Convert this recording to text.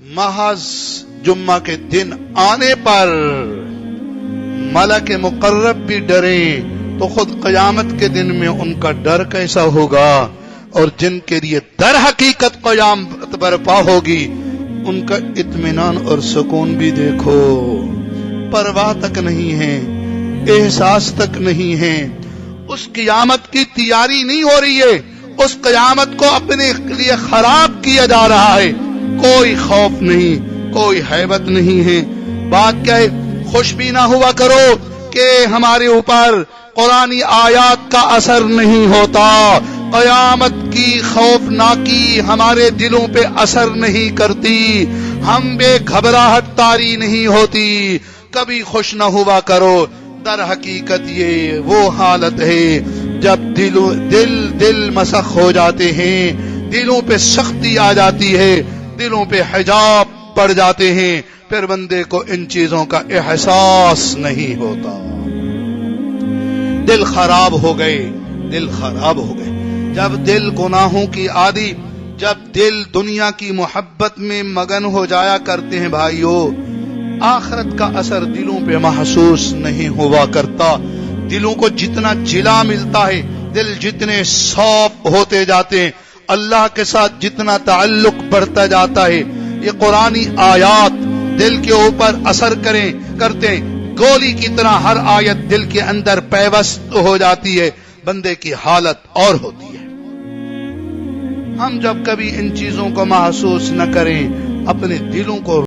محض جمعہ کے دن آنے پر ملک مقرب بھی ڈرے تو خود قیامت کے دن میں ان کا ڈر کیسا ہوگا، اور جن کے لیے در حقیقت قیامت برپا ہوگی ان کا اطمینان اور سکون بھی دیکھو، پرواہ تک نہیں ہے، احساس تک نہیں ہے، اس قیامت کی تیاری نہیں ہو رہی ہے، اس قیامت کو اپنے لیے خراب کیا جا رہا ہے، کوئی خوف نہیں، کوئی ہیبت نہیں ہے۔ بات کیا ہے، خوش بھی نہ ہوا کرو کہ ہمارے اوپر قرآنی آیات کا اثر نہیں ہوتا، قیامت کی خوفناکی ہمارے دلوں پہ اثر نہیں کرتی، ہم بے گھبراہٹ طاری نہیں ہوتی، کبھی خوش نہ ہوا کرو۔ در حقیقت یہ وہ حالت ہے جب دل مسخ ہو جاتے ہیں، دلوں پہ سختی آ جاتی ہے، دلوں پہ حجاب پڑ جاتے ہیں، پھر بندے کو ان چیزوں کا احساس نہیں ہوتا، دل خراب ہو گئے، دل خراب ہو گئے۔ جب دل گناہوں کی عادی، جب دل دنیا کی محبت میں مگن ہو جایا کرتے ہیں بھائیو، آخرت کا اثر دلوں پہ محسوس نہیں ہوا کرتا، دلوں کو جتنا جلا ملتا ہے، دل جتنے صاف ہوتے جاتے ہیں، اللہ کے ساتھ جتنا تعلق بڑھتا جاتا ہے، یہ قرآنی آیات دل کے اوپر اثر کرتے ہیں، گولی کی طرح ہر آیت دل کے اندر پیوست ہو جاتی ہے، بندے کی حالت اور ہوتی ہے۔ ہم جب کبھی ان چیزوں کو محسوس نہ کریں، اپنے دلوں کو